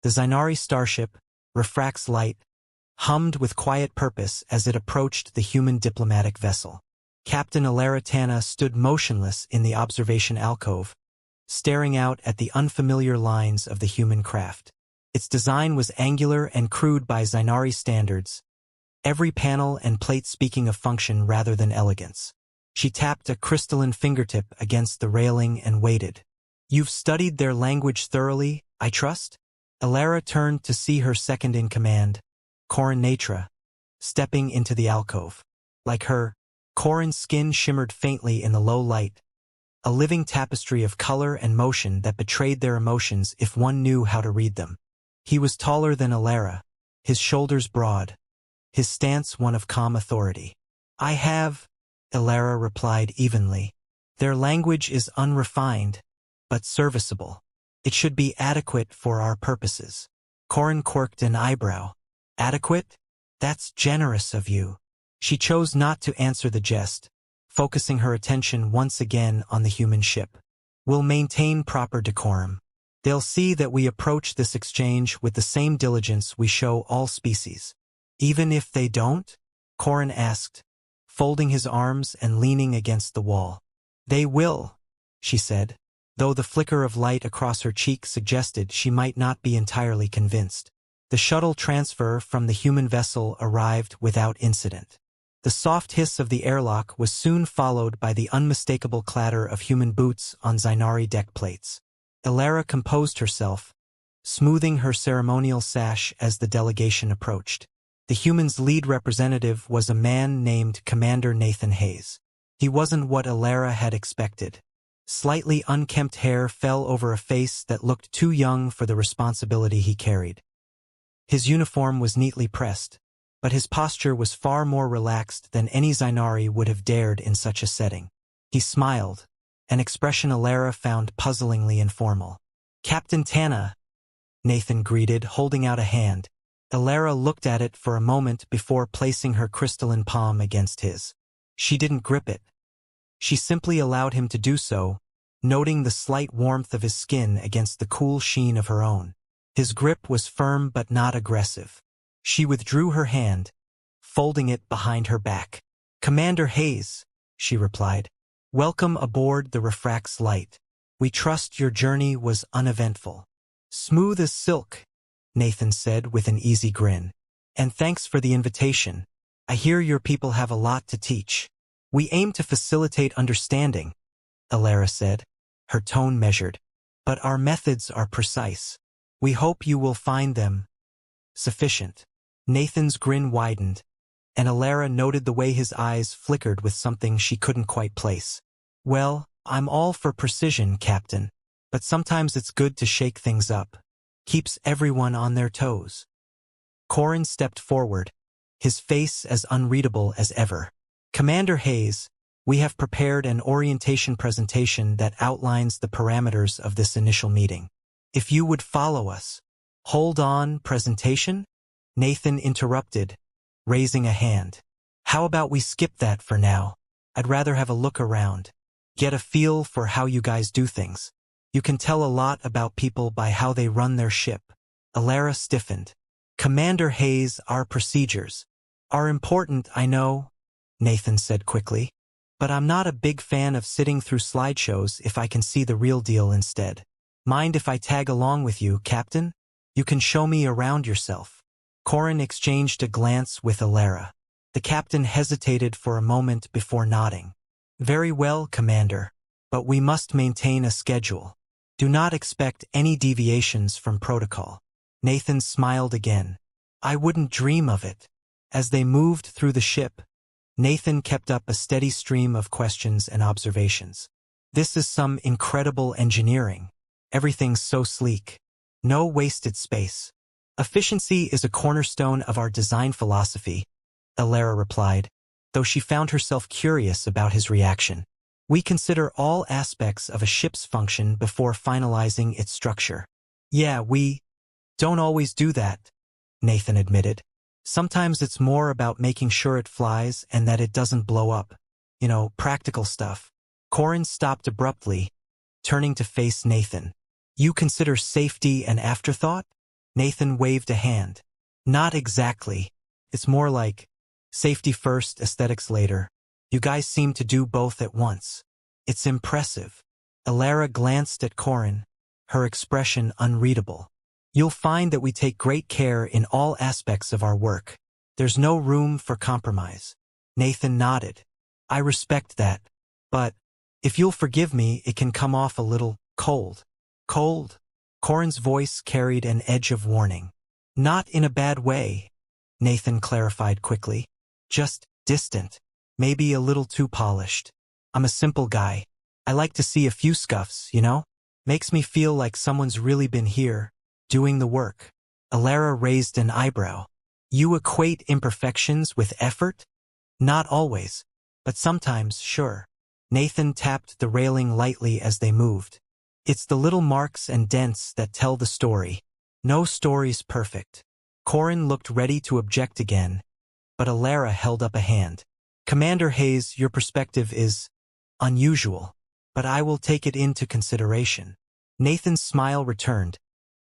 The Zynari starship, refracts light, hummed with quiet purpose as it approached the human diplomatic vessel. Captain Alara Tana stood motionless in the observation alcove, staring out at the unfamiliar lines of the human craft. Its design was angular and crude by Zynari standards, every panel and plate speaking of function rather than elegance. She tapped a crystalline fingertip against the railing and waited. "You've studied their language thoroughly, I trust?" Alara turned to see her second-in-command, Corin Natra, stepping into the alcove. Like her, Corin's skin shimmered faintly in the low light, a living tapestry of color and motion that betrayed their emotions if one knew how to read them. He was taller than Alara, his shoulders broad, his stance one of calm authority. "I have," Alara replied evenly. "Their language is unrefined, but serviceable. It should be adequate for our purposes." Corin quirked an eyebrow. "Adequate? That's generous of you." She chose not to answer the jest, focusing her attention once again on the human ship. "We'll maintain proper decorum. They'll see that we approach this exchange with the same diligence we show all species." "Even if they don't?" Corin asked, folding his arms and leaning against the wall. "They will," she said, though the flicker of light across her cheek suggested she might not be entirely convinced. The shuttle transfer from the human vessel arrived without incident. The soft hiss of the airlock was soon followed by the unmistakable clatter of human boots on Zynari deck plates. Alara composed herself, smoothing her ceremonial sash as the delegation approached. The human's lead representative was a man named Commander Nathan Hayes. He wasn't what Alara had expected. Slightly unkempt hair fell over a face that looked too young for the responsibility he carried. His uniform was neatly pressed, but his posture was far more relaxed than any Zynari would have dared in such a setting. He smiled, an expression Alara found puzzlingly informal. "Captain Tana," Nathan greeted, holding out a hand. Alara looked at it for a moment before placing her crystalline palm against his. She didn't grip it. She simply allowed him to do so, noting the slight warmth of his skin against the cool sheen of her own. His grip was firm but not aggressive. She withdrew her hand, folding it behind her back. "Commander Hayes," she replied. "Welcome aboard the Refracts Light. We trust your journey was uneventful." "Smooth as silk," Nathan said with an easy grin. "And thanks for the invitation. I hear your people have a lot to teach." "We aim to facilitate understanding," Alara said, her tone measured. "But our methods are precise. We hope you will find them sufficient." Nathan's grin widened, and Alara noted the way his eyes flickered with something she couldn't quite place. "Well, I'm all for precision, Captain, but sometimes it's good to shake things up. Keeps everyone on their toes." Corin stepped forward, his face as unreadable as ever. "Commander Hayes, we have prepared an orientation presentation that outlines the parameters of this initial meeting. If you would follow us." "Hold on, presentation?" Nathan interrupted, raising a hand. "How about we skip that for now? I'd rather have a look around. Get a feel for how you guys do things. You can tell a lot about people by how they run their ship." Alara stiffened. "Commander Hayes, our procedures are important, I know," Nathan said quickly. "But I'm not a big fan of sitting through slideshows if I can see the real deal instead. Mind if I tag along with you, Captain? You can show me around yourself." Corin exchanged a glance with Alara. The captain hesitated for a moment before nodding. "Very well, Commander, but we must maintain a schedule. Do not expect any deviations from protocol." Nathan smiled again. "I wouldn't dream of it." As they moved through the ship, Nathan kept up a steady stream of questions and observations. "This is some incredible engineering. Everything's so sleek. No wasted space. Efficiency is a cornerstone of our design philosophy," Alara replied, though she found herself curious about his reaction. "We consider all aspects of a ship's function before finalizing its structure." "Yeah, we don't always do that," Nathan admitted. "Sometimes it's more about making sure it flies and that it doesn't blow up. Practical stuff." Corin stopped abruptly, turning to face Nathan. "You consider safety an afterthought?" Nathan waved a hand. Not exactly. It's more like safety first, aesthetics later. You guys seem to do both at once. It's impressive. Alara glanced at Corin, her expression unreadable. You'll find that we take great care in all aspects of our work. There's no room for compromise. Nathan nodded. I respect that. But, if you'll forgive me, it can come off a little cold. Cold? Corin's voice carried an edge of warning. Not in a bad way, Nathan clarified quickly. Just distant. Maybe a little too polished. I'm a simple guy. I like to see a few scuffs, you know? Makes me feel like someone's really been here, doing the work. Alara raised an eyebrow. You equate imperfections with effort? Not always, but sometimes, sure. Nathan tapped the railing lightly as they moved. It's the little marks and dents that tell the story. No story's perfect. Corin looked ready to object again, but Alara held up a hand. Commander Hayes, your perspective is unusual, but I will take it into consideration. Nathan's smile returned,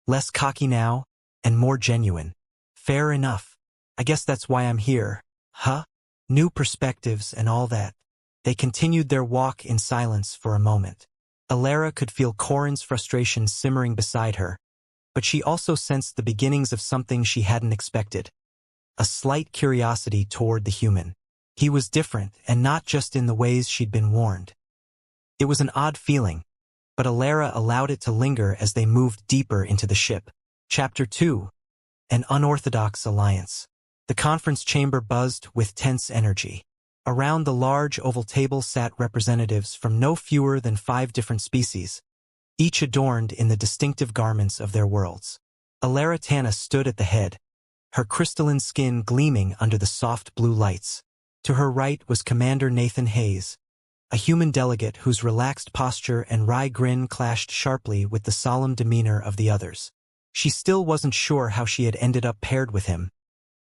less cocky now and more genuine. Fair enough. I guess that's why I'm here. Huh? New perspectives and all that. They continued their walk in silence for a moment. Alara could feel Corin's frustration simmering beside her, but she also sensed the beginnings of something she hadn't expected. A slight curiosity toward the human. He was different, and not just in the ways she'd been warned. It was an odd feeling, but Alara allowed it to linger as they moved deeper into the ship. Chapter 2. An Unorthodox Alliance. The conference chamber buzzed with tense energy. Around the large oval table sat representatives from no fewer than 5 different species, each adorned in the distinctive garments of their worlds. Alara Tana stood at the head, her crystalline skin gleaming under the soft blue lights. To her right was Commander Nathan Hayes, a human delegate whose relaxed posture and wry grin clashed sharply with the solemn demeanor of the others. She still wasn't sure how she had ended up paired with him,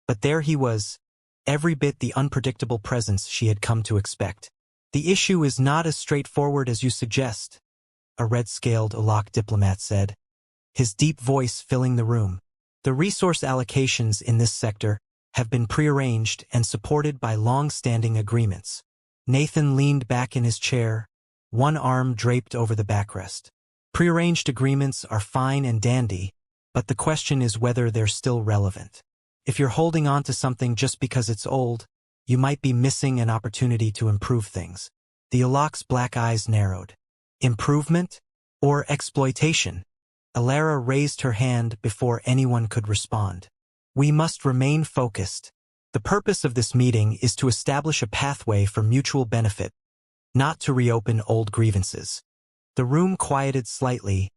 but there he was, every bit the unpredictable presence she had come to expect. The issue is not as straightforward as you suggest, a red-scaled Orc diplomat said, his deep voice filling the room. The resource allocations in this sector have been prearranged and supported by long-standing agreements. Nathan leaned back in his chair, one arm draped over the backrest. Prearranged agreements are fine and dandy, but the question is whether they're still relevant. If you're holding on to something just because it's old, you might be missing an opportunity to improve things. The Orc's black eyes narrowed. Improvement? Or exploitation? Alara raised her hand before anyone could respond. We must remain focused. The purpose of this meeting is to establish a pathway for mutual benefit, not to reopen old grievances. The room quieted slightly,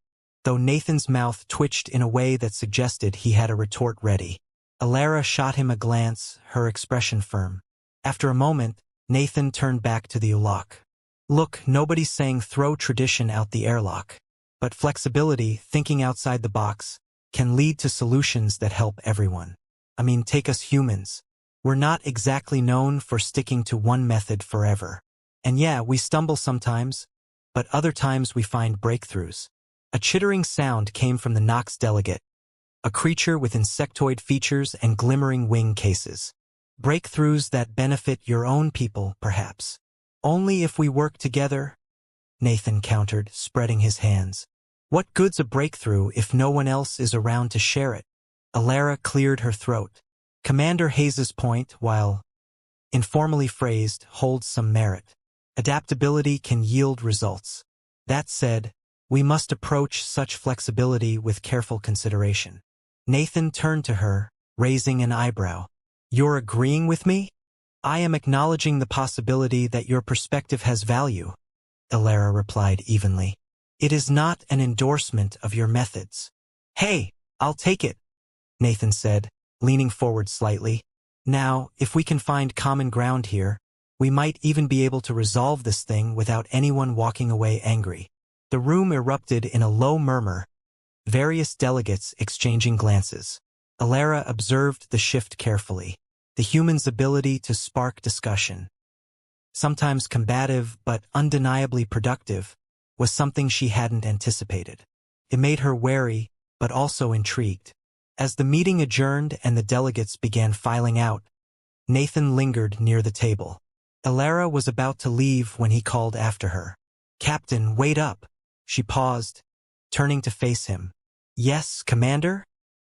though Nathan's mouth twitched in a way that suggested he had a retort ready. Alara shot him a glance, her expression firm. After a moment, Nathan turned back to the Orc. Look, nobody's saying throw tradition out the airlock. But flexibility, thinking outside the box, can lead to solutions that help everyone. I mean, take us humans. We're not exactly known for sticking to one method forever. And yeah, we stumble sometimes, but other times we find breakthroughs. A chittering sound came from the Nox delegate, a creature with insectoid features and glimmering wing cases. Breakthroughs that benefit your own people, perhaps. Only if we work together, Nathan countered, spreading his hands. What good's a breakthrough if no one else is around to share it? Alara cleared her throat. Commander Hayes's point, while informally phrased, holds some merit. Adaptability can yield results. That said, we must approach such flexibility with careful consideration. Nathan turned to her, raising an eyebrow. You're agreeing with me? I am acknowledging the possibility that your perspective has value, Alara replied evenly. It is not an endorsement of your methods. Hey, I'll take it, Nathan said, leaning forward slightly. Now, if we can find common ground here, we might even be able to resolve this thing without anyone walking away angry. The room erupted in a low murmur, various delegates exchanging glances. Alara observed the shift carefully. The human's ability to spark discussion, sometimes combative but undeniably productive, was something she hadn't anticipated. It made her wary, but also intrigued. As the meeting adjourned and the delegates began filing out, Nathan lingered near the table. Elara was about to leave when he called after her. "Captain, wait up." She paused, turning to face him. "Yes, Commander?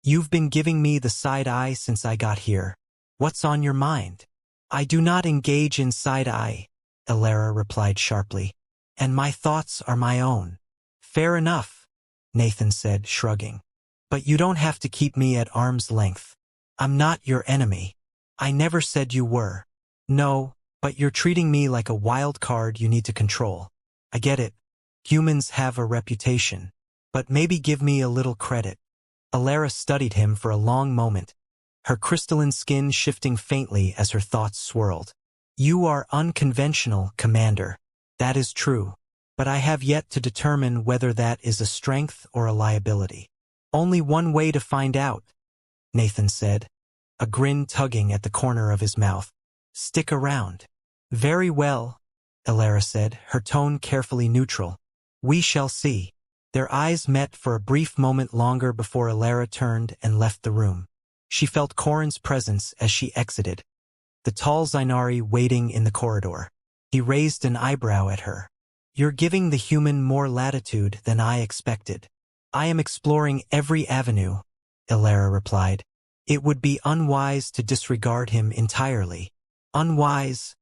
You've been giving me the side eye since I got here. What's on your mind?" "I do not engage in side eye," Elara replied sharply. "And my thoughts are my own." "Fair enough," Nathan said, shrugging. "But you don't have to keep me at arm's length. I'm not your enemy. I never said you were." "No, but you're treating me like a wild card you need to control. I get it. Humans have a reputation. But maybe give me a little credit." Elara studied him for a long moment, her crystalline skin shifting faintly as her thoughts swirled. "You are unconventional, Commander. That is true. But I have yet to determine whether that is a strength or a liability." "Only one way to find out," Nathan said, a grin tugging at the corner of his mouth. "Stick around." "Very well," Elara said, her tone carefully neutral. "We shall see." Their eyes met for a brief moment longer before Elara turned and left the room. She felt Corrin's presence as she exited, the tall Zainari waiting in the corridor. He raised an eyebrow at her. "You're giving the human more latitude than I expected." "I am exploring every avenue," Elara replied. "It would be unwise to disregard him entirely." "Unwise,"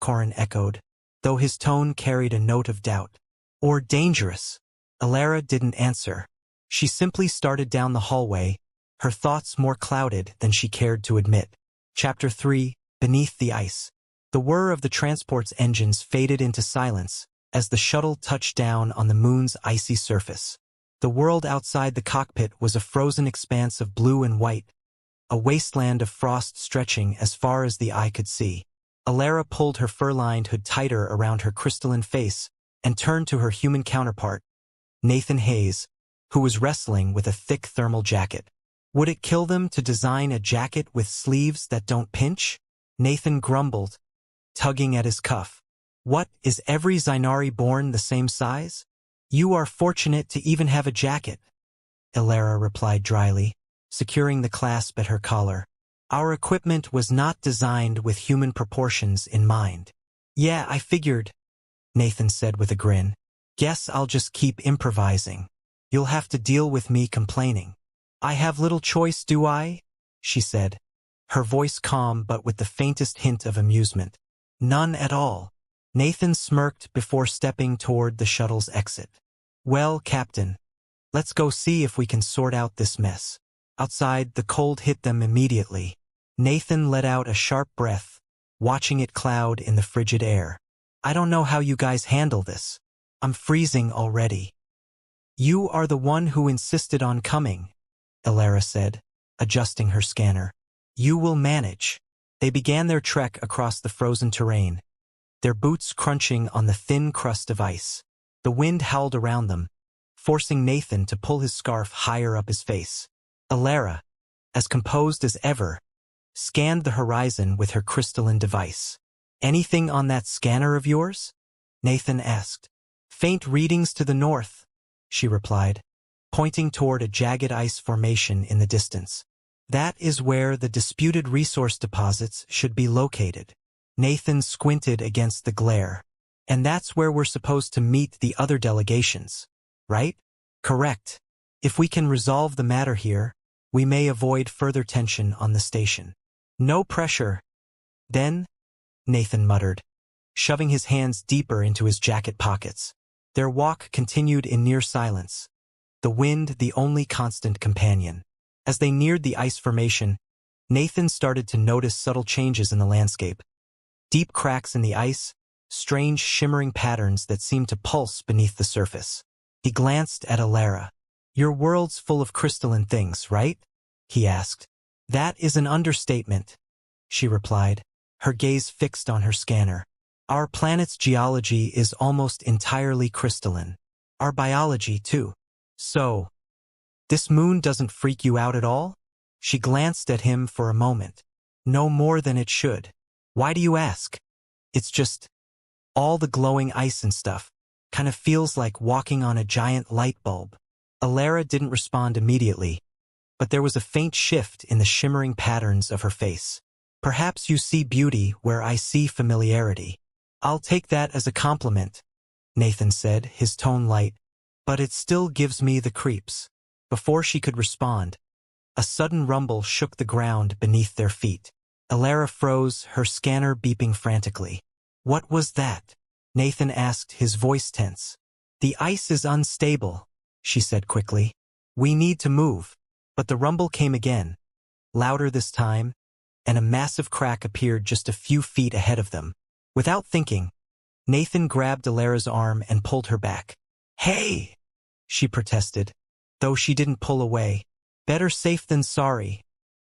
Corrin echoed, though his tone carried a note of doubt. "Or dangerous." Elara didn't answer. She simply started down the hallway, her thoughts more clouded than she cared to admit. Chapter 3, Beneath the Ice. The whir of the transport's engines faded into silence as the shuttle touched down on the moon's icy surface. The world outside the cockpit was a frozen expanse of blue and white, a wasteland of frost stretching as far as the eye could see. Elara pulled her fur-lined hood tighter around her crystalline face and turned to her human counterpart, Nathan Hayes, who was wrestling with a thick thermal jacket. "Would it kill them to design a jacket with sleeves that don't pinch?" Nathan grumbled, tugging at his cuff. "What, is every Zainari born the same size? You are fortunate to even have a jacket," Elara replied dryly, securing the clasp at her collar. "Our equipment was not designed with human proportions in mind." "Yeah, I figured," Nathan said with a grin. "Guess I'll just keep improvising. You'll have to deal with me complaining." "I have little choice, do I?" she said, her voice calm but with the faintest hint of amusement. "None at all." Nathan smirked before stepping toward the shuttle's exit. "Well, Captain, let's go see if we can sort out this mess." Outside, the cold hit them immediately. Nathan let out a sharp breath, watching it cloud in the frigid air. "I don't know how you guys handle this. I'm freezing already." "You are the one who insisted on coming," Elara said, adjusting her scanner. "You will manage." They began their trek across the frozen terrain, their boots crunching on the thin crust of ice. The wind howled around them, forcing Nathan to pull his scarf higher up his face. Elara, as composed as ever, scanned the horizon with her crystalline device. "Anything on that scanner of yours?" Nathan asked. "Faint readings to the north," she replied, pointing toward a jagged ice formation in the distance. "That is where the disputed resource deposits should be located." Nathan squinted against the glare. "And that's where we're supposed to meet the other delegations, right?" "Correct. If we can resolve the matter here, we may avoid further tension on the station." "No pressure, then," Nathan muttered, shoving his hands deeper into his jacket pockets. Their walk continued in near silence, the wind the only constant companion. As they neared the ice formation, Nathan started to notice subtle changes in the landscape. Deep cracks in the ice, strange shimmering patterns that seemed to pulse beneath the surface. He glanced at Elara. "Your world's full of crystalline things, right?" he asked. "That is an understatement," she replied, her gaze fixed on her scanner. "Our planet's geology is almost entirely crystalline. Our biology, too. So, this moon doesn't freak you out at all?" She glanced at him for a moment. "No more than it should." "Why do you ask?" "It's just all the glowing ice and stuff. Kind of feels like walking on a giant light bulb." Elara didn't respond immediately, but there was a faint shift in the shimmering patterns of her face. Perhaps you see beauty where I see familiarity. I'll take that as a compliment, Nathan said, his tone light, but it still gives me the creeps. Before she could respond, a sudden rumble shook the ground beneath their feet. Alara froze, her scanner beeping frantically. What was that? Nathan asked, his voice tense. The ice is unstable, she said quickly. We need to move. But the rumble came again, louder this time, and a massive crack appeared just a few feet ahead of them. Without thinking, Nathan grabbed Alara's arm and pulled her back. Hey! She protested, though she didn't pull away. Better safe than sorry,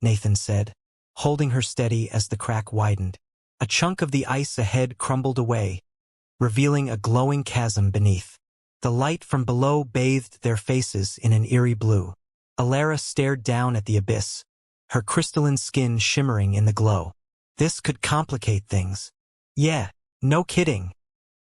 Nathan said, holding her steady as the crack widened. A chunk of the ice ahead crumbled away, revealing a glowing chasm beneath. The light from below bathed their faces in an eerie blue. Alara stared down at the abyss, her crystalline skin shimmering in the glow. This could complicate things. Yeah, no kidding,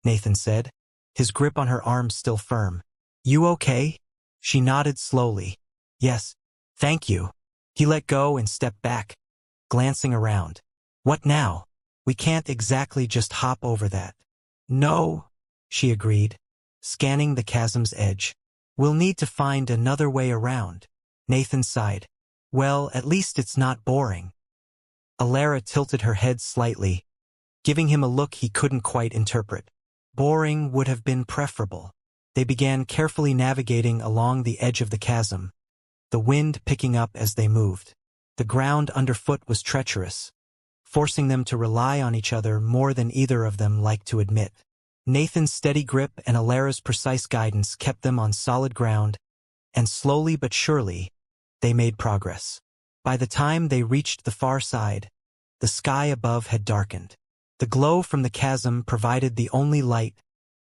Nathan said, his grip on her arm still firm. You okay? She nodded slowly. Yes, thank you. He let go and stepped back, glancing around. What now? We can't exactly just hop over that. No, she agreed, scanning the chasm's edge. We'll need to find another way around. Nathan sighed. Well, at least it's not boring. Alara tilted her head slightly, giving him a look he couldn't quite interpret. Boring would have been preferable. They began carefully navigating along the edge of the chasm, the wind picking up as they moved. The ground underfoot was treacherous, forcing them to rely on each other more than either of them liked to admit. Nathan's steady grip and Alara's precise guidance kept them on solid ground, and slowly but surely, they made progress. By the time they reached the far side, the sky above had darkened. The glow from the chasm provided the only light,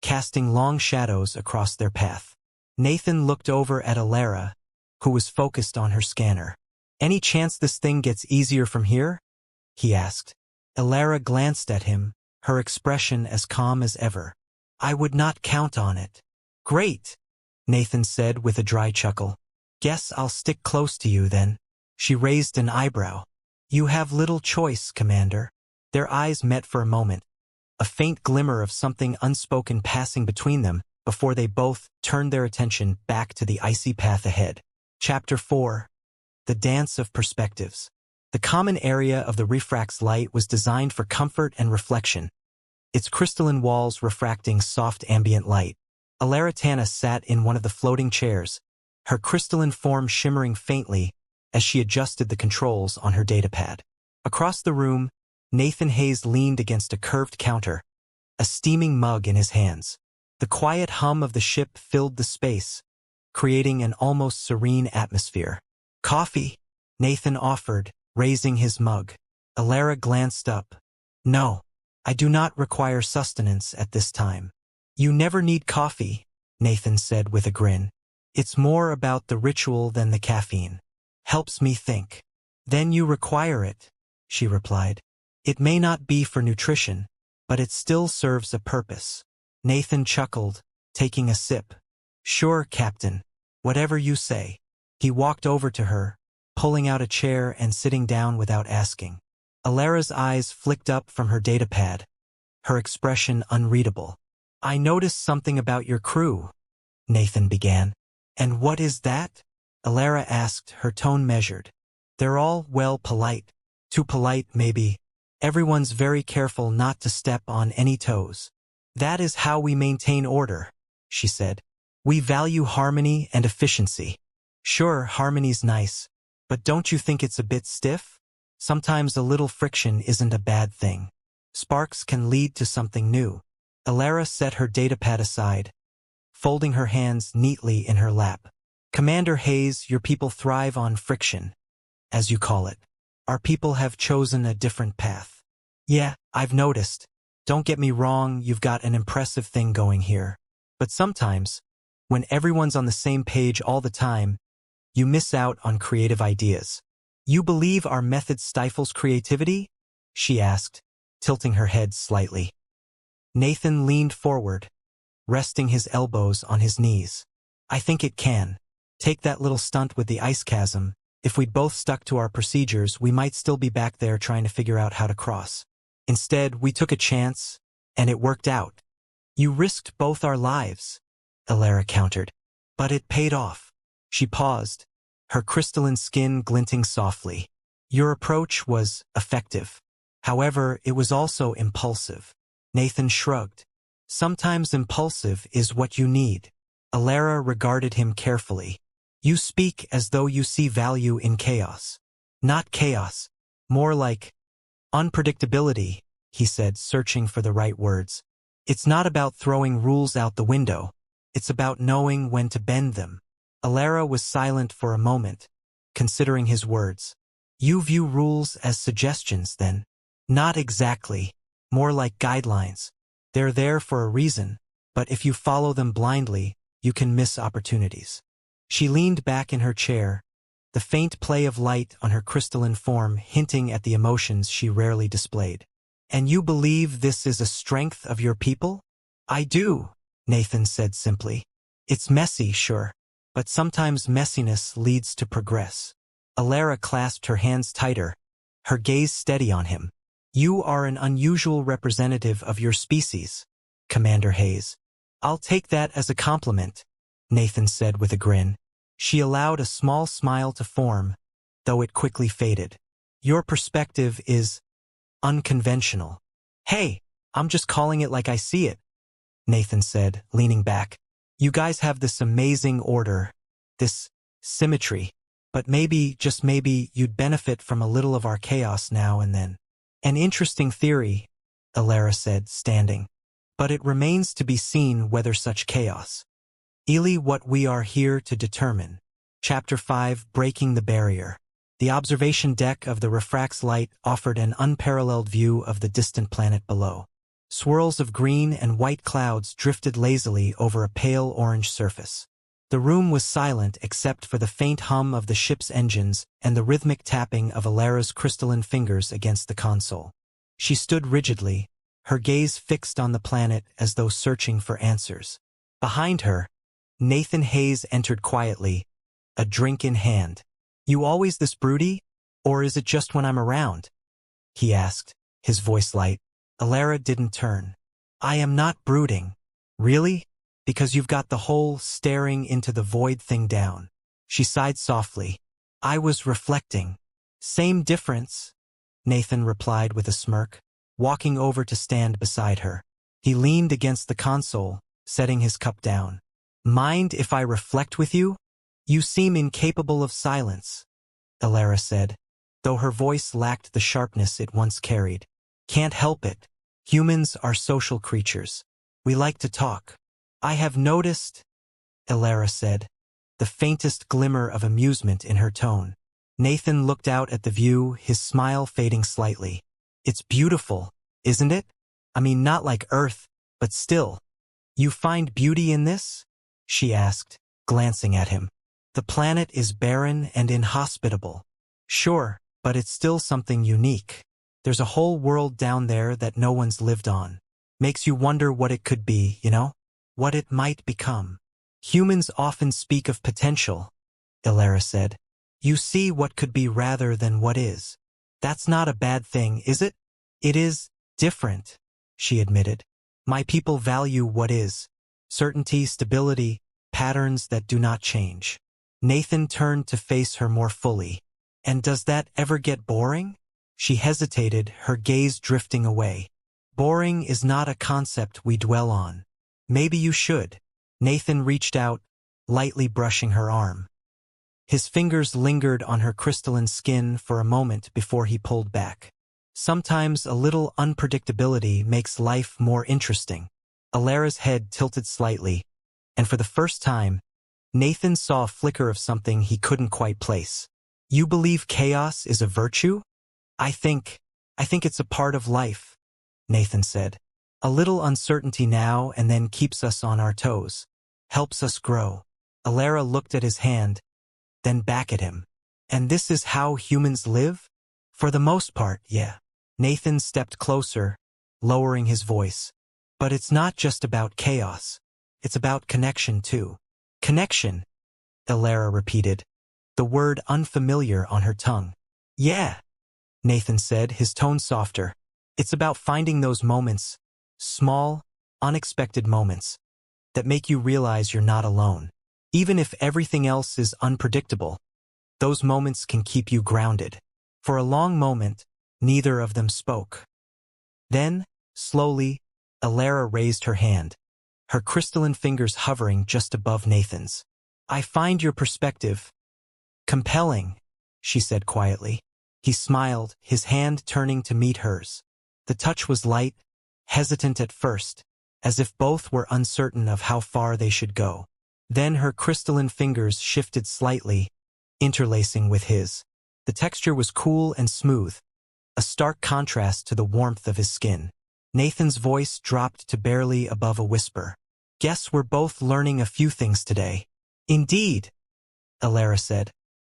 casting long shadows across their path. Nathan looked over at Alara, who was focused on her scanner. Any chance this thing gets easier from here? He asked. Alara glanced at him, her expression as calm as ever. I would not count on it. Great, Nathan said with a dry chuckle. Guess I'll stick close to you then. She raised an eyebrow. You have little choice, Commander. Their eyes met for a moment, a faint glimmer of something unspoken passing between them before they both turned their attention back to the icy path ahead. Chapter 4. The Dance of Perspectives. The common area of the refract's light was designed for comfort and reflection, its crystalline walls refracting soft ambient light. Alara sat in one of the floating chairs, her crystalline form shimmering faintly as she adjusted the controls on her datapad. Across the room, Nathan Hayes leaned against a curved counter, a steaming mug in his hands. The quiet hum of the ship filled the space, creating an almost serene atmosphere. Coffee, Nathan offered, raising his mug. Alara glanced up. No, I do not require sustenance at this time. You never need coffee, Nathan said with a grin. It's more about the ritual than the caffeine. Helps me think. Then you require it, she replied. It may not be for nutrition, but it still serves a purpose. Nathan chuckled, taking a sip. Sure, Captain. Whatever you say. He walked over to her, pulling out a chair and sitting down without asking. Alara's eyes flicked up from her datapad, her expression unreadable. I noticed something about your crew, Nathan began. And what is that? Alara asked, her tone measured. They're all, well, polite. Too polite, maybe. Everyone's very careful not to step on any toes. That is how we maintain order, she said. We value harmony and efficiency. Sure, harmony's nice, but don't you think it's a bit stiff? Sometimes a little friction isn't a bad thing. Sparks can lead to something new. Alara set her datapad aside, folding her hands neatly in her lap. Commander Hayes, your people thrive on friction, as you call it. Our people have chosen a different path. Yeah, I've noticed. Don't get me wrong, you've got an impressive thing going here. But sometimes, when everyone's on the same page all the time, you miss out on creative ideas. You believe our method stifles creativity? She asked, tilting her head slightly. Nathan leaned forward, resting his elbows on his knees. I think it can. Take that little stunt with the ice chasm. If we'd both stuck to our procedures, we might still be back there trying to figure out how to cross. Instead, we took a chance, and it worked out. You risked both our lives, Alara countered. But it paid off. She paused, her crystalline skin glinting softly. Your approach was effective. However, it was also impulsive. Nathan shrugged. Sometimes impulsive is what you need. Alara regarded him carefully. You speak as though you see value in chaos. Not chaos. More like unpredictability, he said, searching for the right words. It's not about throwing rules out the window. It's about knowing when to bend them. Alara was silent for a moment, considering his words. You view rules as suggestions, then? Not exactly. More like guidelines. They're there for a reason, but if you follow them blindly, you can miss opportunities. She leaned back in her chair, the faint play of light on her crystalline form hinting at the emotions she rarely displayed. And you believe this is a strength of your people? I do, Nathan said simply. It's messy, sure, but sometimes messiness leads to progress. Alara clasped her hands tighter, her gaze steady on him. You are an unusual representative of your species, Commander Hayes. I'll take that as a compliment, Nathan said with a grin. She allowed a small smile to form, though it quickly faded. Your perspective is unconventional. Hey, I'm just calling it like I see it, Nathan said, leaning back. You guys have this amazing order, this symmetry, but maybe, just maybe, you'd benefit from a little of our chaos now and then. An interesting theory, Alara said, standing. But it remains to be seen whether such chaos. What we are here to determine. Chapter 5, Breaking the Barrier. The observation deck of the Refract's light offered an unparalleled view of the distant planet below. Swirls of green and white clouds drifted lazily over a pale orange surface. The room was silent except for the faint hum of the ship's engines and the rhythmic tapping of Alara's crystalline fingers against the console. She stood rigidly, her gaze fixed on the planet as though searching for answers. Behind her, Nathan Hayes entered quietly, a drink in hand. You always this broody, or is it just when I'm around? He asked, his voice light. Alara didn't turn. I am not brooding. Really? Because you've got the whole staring into the void thing down. She sighed softly. I was reflecting. Same difference, Nathan replied with a smirk, walking over to stand beside her. He leaned against the console, setting his cup down. Mind if I reflect with you? You seem incapable of silence, Alara said, though her voice lacked the sharpness it once carried. Can't help it. Humans are social creatures. We like to talk. I have noticed, Alara said, the faintest glimmer of amusement in her tone. Nathan looked out at the view, his smile fading slightly. It's beautiful, isn't it? I mean, not like Earth, but still. You find beauty in this? She asked, glancing at him. The planet is barren and inhospitable. Sure, but it's still something unique. There's a whole world down there that no one's lived on. Makes you wonder what it could be, you know? What it might become. Humans often speak of potential, Alara said. You see what could be rather than what is. That's not a bad thing, is it? It is different, she admitted. My people value what is. Certainty, stability, patterns that do not change. Nathan turned to face her more fully. And does that ever get boring? She hesitated, her gaze drifting away. Boring is not a concept we dwell on. Maybe you should. Nathan reached out, lightly brushing her arm. His fingers lingered on her crystalline skin for a moment before he pulled back. Sometimes a little unpredictability makes life more interesting. Alara's head tilted slightly, and for the first time, Nathan saw a flicker of something he couldn't quite place. You believe chaos is a virtue? I think it's a part of life, Nathan said. A little uncertainty now and then keeps us on our toes. Helps us grow. Alara looked at his hand, then back at him. And this is how humans live? For the most part, yeah. Nathan stepped closer, lowering his voice. But it's not just about chaos. It's about connection, too. Connection, Alara repeated, the word unfamiliar on her tongue. Yeah, Nathan said, his tone softer. It's about finding those moments, small, unexpected moments, that make you realize you're not alone. Even if everything else is unpredictable, those moments can keep you grounded. For a long moment, neither of them spoke. Then, slowly, Alara raised her hand, her crystalline fingers hovering just above Nathan's. I find your perspective compelling, she said quietly. He smiled, his hand turning to meet hers. The touch was light, hesitant at first, as if both were uncertain of how far they should go. Then her crystalline fingers shifted slightly, interlacing with his. The texture was cool and smooth, a stark contrast to the warmth of his skin. Nathan's voice dropped to barely above a whisper. Guess we're both learning a few things today. Indeed, Alara said,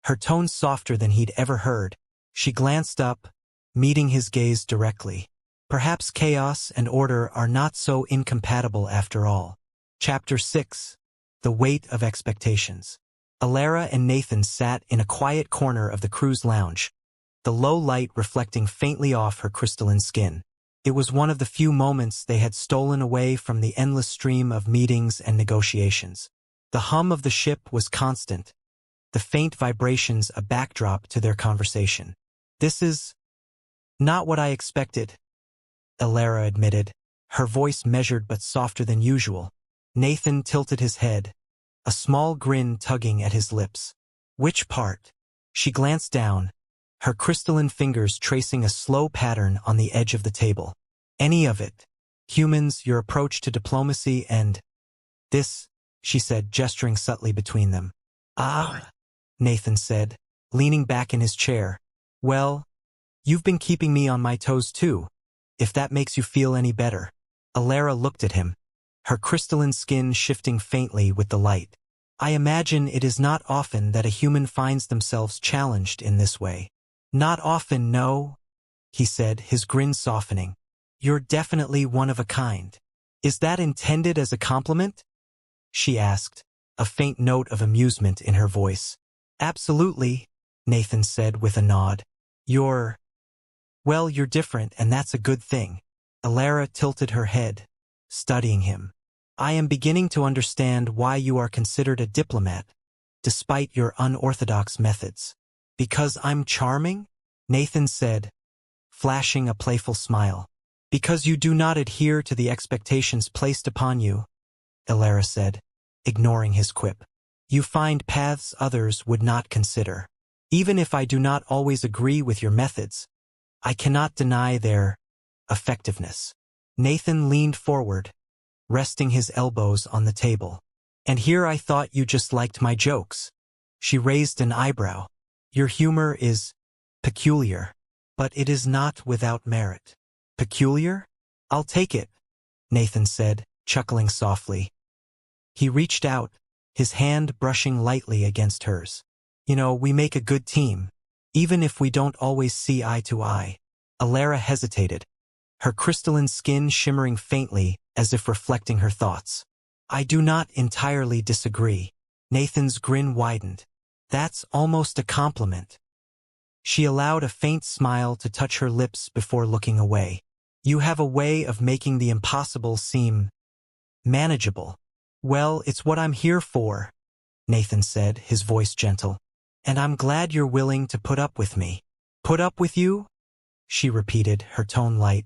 her tone softer than he'd ever heard. She glanced up, meeting his gaze directly. Perhaps chaos and order are not so incompatible after all. Chapter 6. The Weight of Expectations. Alara and Nathan sat in a quiet corner of the cruise lounge, the low light reflecting faintly off her crystalline skin. It was one of the few moments they had stolen away from the endless stream of meetings and negotiations. The hum of the ship was constant, the faint vibrations a backdrop to their conversation. This is not what I expected, Alara admitted, her voice measured but softer than usual. Nathan tilted his head, a small grin tugging at his lips. Which part? She glanced down, her crystalline fingers tracing a slow pattern on the edge of the table. Any of it. Humans, your approach to diplomacy, and this, she said, gesturing subtly between them. Ah, Nathan said, leaning back in his chair. Well, you've been keeping me on my toes too, if that makes you feel any better. Alara looked at him, her crystalline skin shifting faintly with the light. I imagine it is not often that a human finds themselves challenged in this way. Not often, no, he said, his grin softening. You're definitely one of a kind. Is that intended as a compliment? She asked, a faint note of amusement in her voice. Absolutely, Nathan said with a nod. You're different, and that's a good thing. Alara tilted her head, studying him. I am beginning to understand why you are considered a diplomat, despite your unorthodox methods. Because I'm charming? Nathan said, flashing a playful smile. Because you do not adhere to the expectations placed upon you, Alara said, ignoring his quip. You find paths others would not consider. Even if I do not always agree with your methods, I cannot deny their effectiveness. Nathan leaned forward, resting his elbows on the table. And here I thought you just liked my jokes. She raised an eyebrow. Your humor is peculiar, but it is not without merit. Peculiar? I'll take it, Nathan said, chuckling softly. He reached out, his hand brushing lightly against hers. You know, we make a good team, even if we don't always see eye to eye. Alara hesitated, her crystalline skin shimmering faintly as if reflecting her thoughts. I do not entirely disagree. Nathan's grin widened. That's almost a compliment. She allowed a faint smile to touch her lips before looking away. You have a way of making the impossible seem manageable. Well, it's what I'm here for, Nathan said, his voice gentle. And I'm glad you're willing to put up with me. Put up with you? She repeated, her tone light.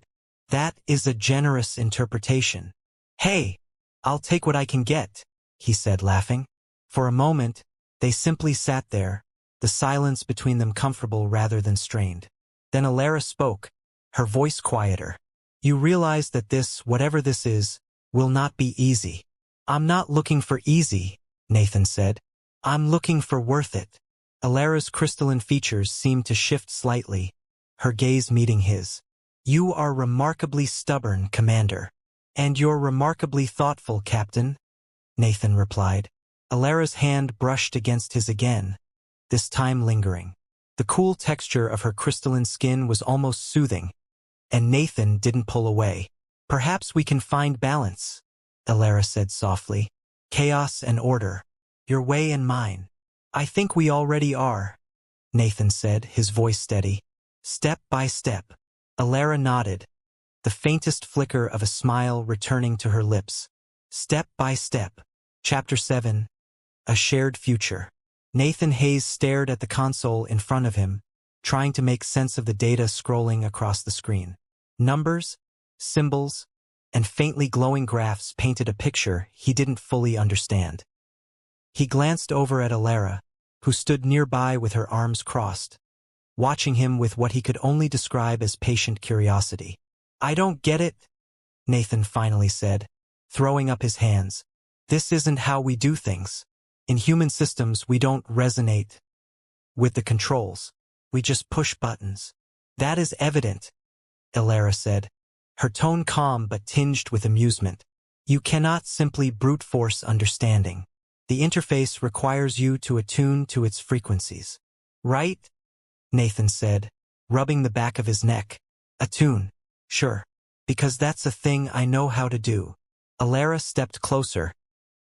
That is a generous interpretation. Hey, I'll take what I can get, he said, laughing. For a moment, they simply sat there, the silence between them comfortable rather than strained. Then Alara spoke, her voice quieter. You realize that this, whatever this is, will not be easy. I'm not looking for easy, Nathan said. I'm looking for worth it. Alara's crystalline features seemed to shift slightly, her gaze meeting his. You are remarkably stubborn, Commander. And you're remarkably thoughtful, Captain, Nathan replied. Alara's hand brushed against his again, this time lingering. The cool texture of her crystalline skin was almost soothing, and Nathan didn't pull away. Perhaps we can find balance, Alara said softly. Chaos and order, your way and mine. I think we already are, Nathan said, his voice steady. Step by step. Alara nodded, the faintest flicker of a smile returning to her lips. Step by step. Chapter 7. A Shared Future. Nathan Hayes stared at the console in front of him, trying to make sense of the data scrolling across the screen. Numbers, symbols, and faintly glowing graphs painted a picture he didn't fully understand. He glanced over at Alara, who stood nearby with her arms crossed, watching him with what he could only describe as patient curiosity. I don't get it, Nathan finally said, throwing up his hands. This isn't how we do things. In human systems, we don't resonate with the controls. We just push buttons. That is evident, Alara said, her tone calm but tinged with amusement. You cannot simply brute force understanding. The interface requires you to attune to its frequencies. Right? Nathan said, rubbing the back of his neck. Attune. Sure. Because that's a thing I know how to do. Alara stepped closer,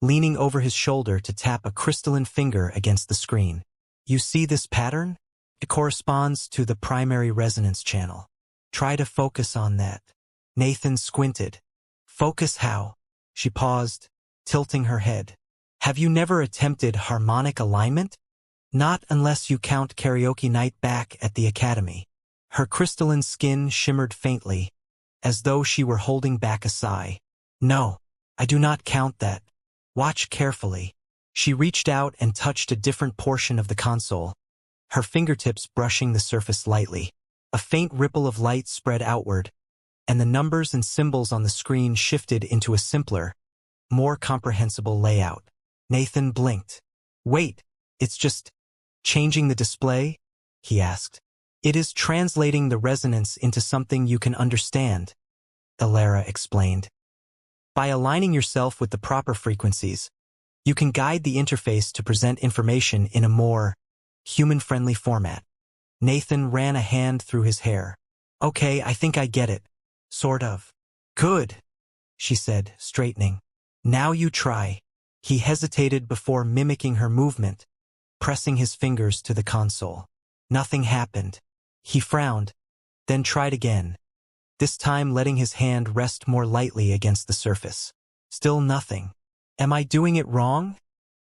leaning over his shoulder to tap a crystalline finger against the screen. You see this pattern? It corresponds to the primary resonance channel. Try to focus on that. Nathan squinted. Focus how? She paused, tilting her head. Have you never attempted harmonic alignment? Not unless you count karaoke night back at the academy. Her crystalline skin shimmered faintly, as though she were holding back a sigh. No, I do not count that. Watch carefully. She reached out and touched a different portion of the console, her fingertips brushing the surface lightly. A faint ripple of light spread outward, and the numbers and symbols on the screen shifted into a simpler, more comprehensible layout. Nathan blinked. Wait, it's just changing the display? He asked. It is translating the resonance into something you can understand, Alara explained. By aligning yourself with the proper frequencies, you can guide the interface to present information in a more human-friendly format. Nathan ran a hand through his hair. Okay, I think I get it. Sort of. Good, she said, straightening. Now you try. He hesitated before mimicking her movement, pressing his fingers to the console. Nothing happened. He frowned, then tried again, this time letting his hand rest more lightly against the surface. Still nothing. Am I doing it wrong?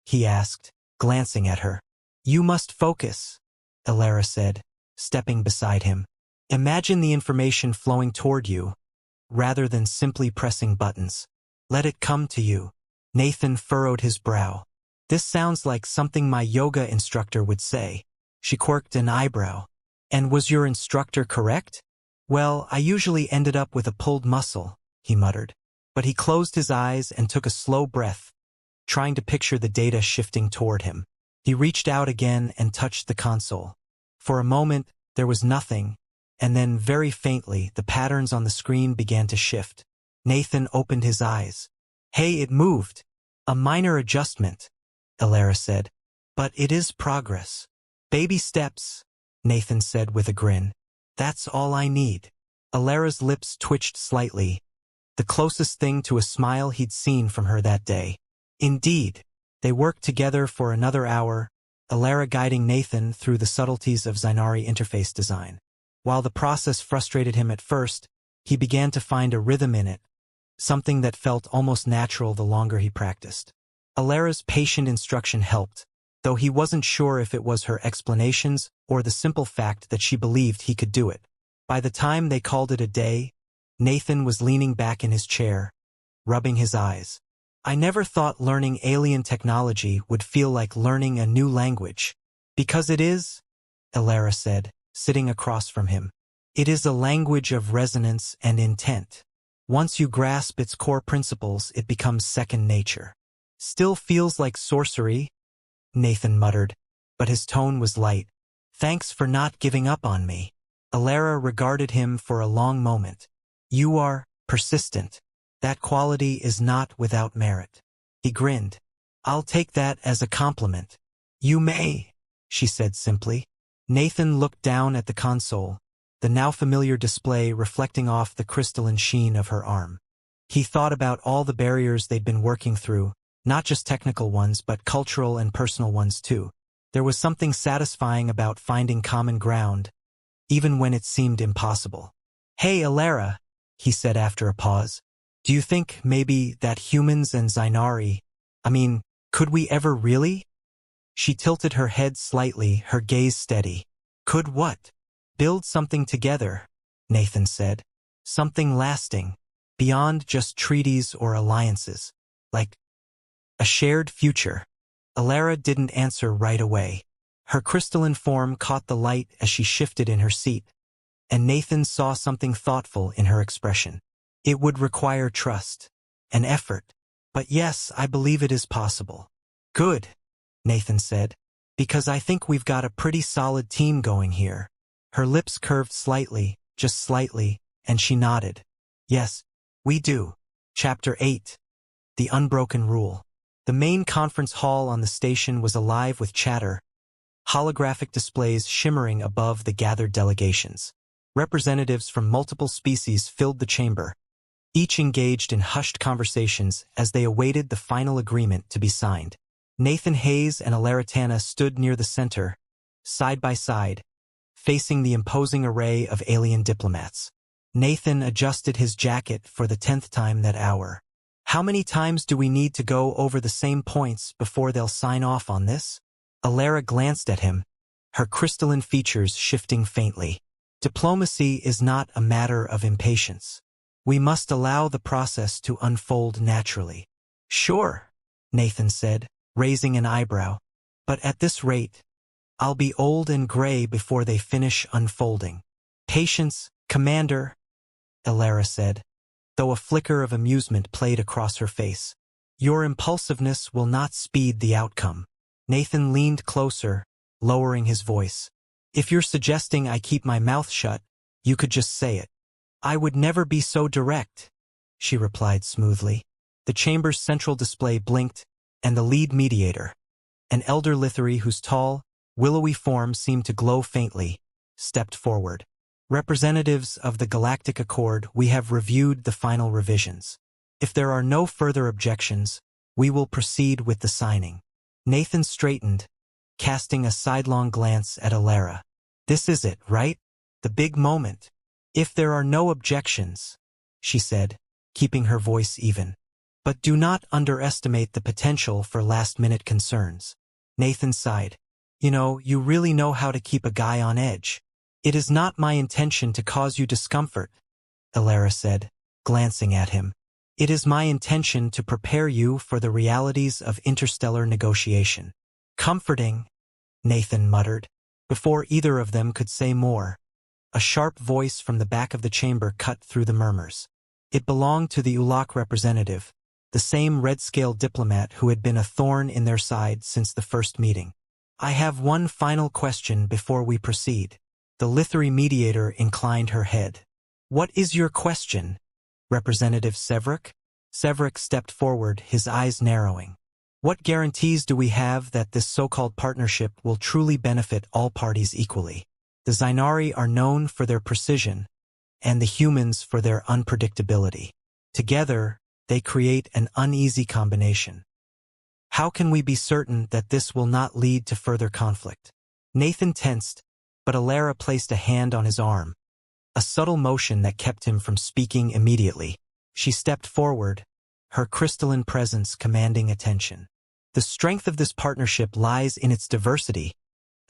He asked, glancing at her. You must focus, Alara said, stepping beside him. Imagine the information flowing toward you, rather than simply pressing buttons. Let it come to you. Nathan furrowed his brow. This sounds like something my yoga instructor would say. She quirked an eyebrow. And was your instructor correct? Well, I usually ended up with a pulled muscle, he muttered. But he closed his eyes and took a slow breath, trying to picture the data shifting toward him. He reached out again and touched the console. For a moment, there was nothing, and then very faintly, the patterns on the screen began to shift. Nathan opened his eyes. Hey, it moved. A minor adjustment, Alara said. But it is progress. Baby steps, Nathan said with a grin. That's all I need. Alara's lips twitched slightly, the closest thing to a smile he'd seen from her that day. Indeed, they worked together for another hour, Alara guiding Nathan through the subtleties of Zynari interface design. While the process frustrated him at first, he began to find a rhythm in it, something that felt almost natural the longer he practiced. Alara's patient instruction helped, though he wasn't sure if it was her explanations or the simple fact that she believed he could do it. By the time they called it a day, Nathan was leaning back in his chair, rubbing his eyes. I never thought learning alien technology would feel like learning a new language. Because it is, Alara said, sitting across from him. It is a language of resonance and intent. Once you grasp its core principles, it becomes second nature. Still feels like sorcery, Nathan muttered, but his tone was light. Thanks for not giving up on me. Alara regarded him for a long moment. You are persistent. That quality is not without merit. He grinned. I'll take that as a compliment. You may, she said simply. Nathan looked down at the console, the now familiar display reflecting off the crystalline sheen of her arm. He thought about all the barriers they'd been working through, not just technical ones but cultural and personal ones too. There was something satisfying about finding common ground, even when it seemed impossible. "Hey, Alara," he said after a pause. "Do you think, maybe, that humans and could we ever really?" She tilted her head slightly, her gaze steady. "Could what?" "Build something together," Nathan said. "Something lasting, beyond just treaties or alliances. Like a shared future." Alara didn't answer right away. Her crystalline form caught the light as she shifted in her seat, and Nathan saw something thoughtful in her expression. "It would require trust and effort, but yes, I believe it is possible." "Good," Nathan said, "because I think we've got a pretty solid team going here." Her lips curved slightly, just slightly, and she nodded. "Yes, we do." Chapter 8. The Unbroken Rule. The main conference hall on the station was alive with chatter, holographic displays shimmering above the gathered delegations. Representatives from multiple species filled the chamber, each engaged in hushed conversations as they awaited the final agreement to be signed. Nathan Hayes and Alaritana stood near the center, side by side, facing the imposing array of alien diplomats. Nathan adjusted his jacket for the 10th time that hour. "How many times do we need to go over the same points before they'll sign off on this?" Alara glanced at him, her crystalline features shifting faintly. "Diplomacy is not a matter of impatience. We must allow the process to unfold naturally." "Sure," Nathan said, raising an eyebrow. "But at this rate, I'll be old and gray before they finish unfolding." "Patience, Commander," Alara said, though a flicker of amusement played across her face. "Your impulsiveness will not speed the outcome." Nathan leaned closer, lowering his voice. "If you're suggesting I keep my mouth shut, you could just say it." "I would never be so direct," she replied smoothly. The chamber's central display blinked, and the lead mediator, an elder Lithari whose tall, willowy form seemed to glow faintly, stepped forward. "Representatives of the Galactic Accord, we have reviewed the final revisions. If there are no further objections, we will proceed with the signing." Nathan straightened, casting a sidelong glance at Alara. "This is it, right? The big moment." "If there are no objections," she said, keeping her voice even. "But do not underestimate the potential for last-minute concerns." Nathan sighed. You really know how to keep a guy on edge." "It is not my intention to cause you discomfort," Alara said, glancing at him. "It is my intention to prepare you for the realities of interstellar negotiation." "Comforting," Nathan muttered. Before either of them could say more, a sharp voice from the back of the chamber cut through the murmurs. It belonged to the Ulak representative, the same red-scale diplomat who had been a thorn in their side since the first meeting. "I have one final question before we proceed." The Lithari mediator inclined her head. "What is your question, Representative Severick?" Severick stepped forward, his eyes narrowing. "What guarantees do we have that this so-called partnership will truly benefit all parties equally? The Zainari are known for their precision, and the humans for their unpredictability. Together, they create an uneasy combination. How can we be certain that this will not lead to further conflict?" Nathan tensed, but Alara placed a hand on his arm, a subtle motion that kept him from speaking immediately. She stepped forward, her crystalline presence commanding attention. "The strength of this partnership lies in its diversity,"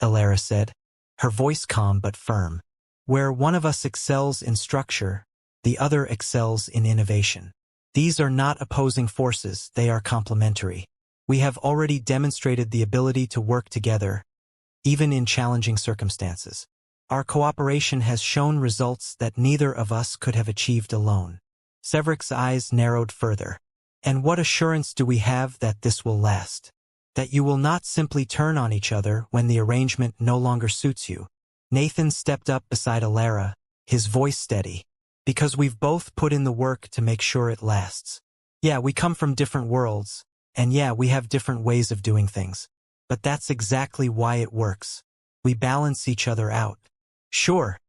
Alara said, her voice calm but firm. "Where one of us excels in structure, the other excels in innovation. These are not opposing forces, they are complementary. We have already demonstrated the ability to work together, even in challenging circumstances. Our cooperation has shown results that neither of us could have achieved alone." Severick's eyes narrowed further. "And what assurance do we have that this will last? That you will not simply turn on each other when the arrangement no longer suits you?" Nathan stepped up beside Alara, his voice steady. "Because we've both put in the work to make sure it lasts. Yeah, we come from different worlds, and yeah, we have different ways of doing things. But that's exactly why it works. We balance each other out. Sure,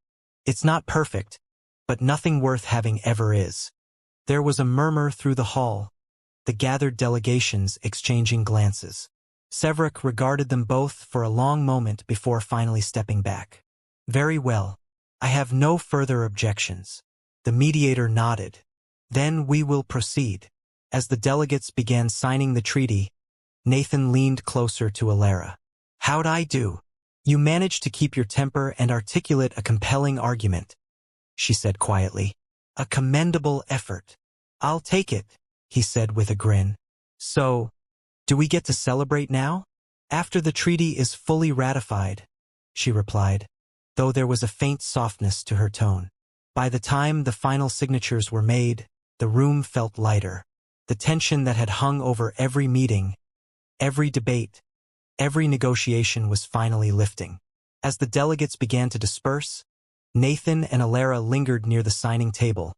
it's not perfect, but nothing worth having ever is." There was a murmur through the hall, the gathered delegations exchanging glances. Severick regarded them both for a long moment before finally stepping back. Very well. I have no further objections. The mediator nodded. Then we will proceed. As the delegates began signing the treaty, Nathan leaned closer to Alara. How'd I do? You managed to keep your temper and articulate a compelling argument, she said quietly. A commendable effort. I'll take it, he said with a grin. So, do we get to celebrate now? After the treaty is fully ratified, she replied, though there was a faint softness to her tone. By the time the final signatures were made, the room felt lighter. The tension that had hung over every meeting, every debate, every negotiation was finally lifting. As the delegates began to disperse, Nathan and Alara lingered near the signing table,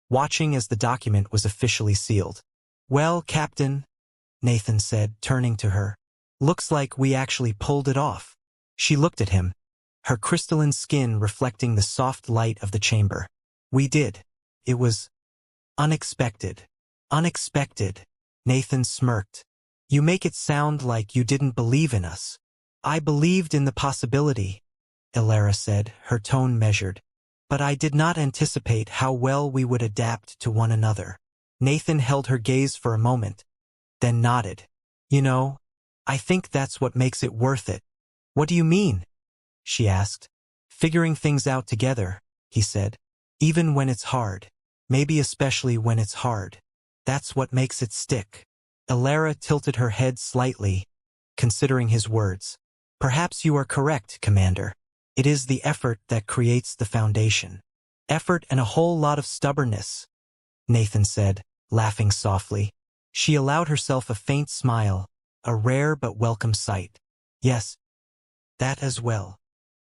watching as the document was officially sealed. Well, Captain, Nathan said, turning to her. Looks like we actually pulled it off. She looked at him, her crystalline skin reflecting the soft light of the chamber. We did. It was unexpected. Unexpected, Nathan smirked. You make it sound like you didn't believe in us. I believed in the possibility, Alara said, her tone measured. But I did not anticipate how well we would adapt to one another. Nathan held her gaze for a moment, then nodded. You know, I think that's what makes it worth it. What do you mean? She asked. Figuring things out together, he said. Even when it's hard. Maybe especially when it's hard. That's what makes it stick. Alara tilted her head slightly, considering his words. Perhaps you are correct, Commander. It is the effort that creates the foundation. Effort and a whole lot of stubbornness, Nathan said, laughing softly. She allowed herself a faint smile, a rare but welcome sight. Yes, that as well.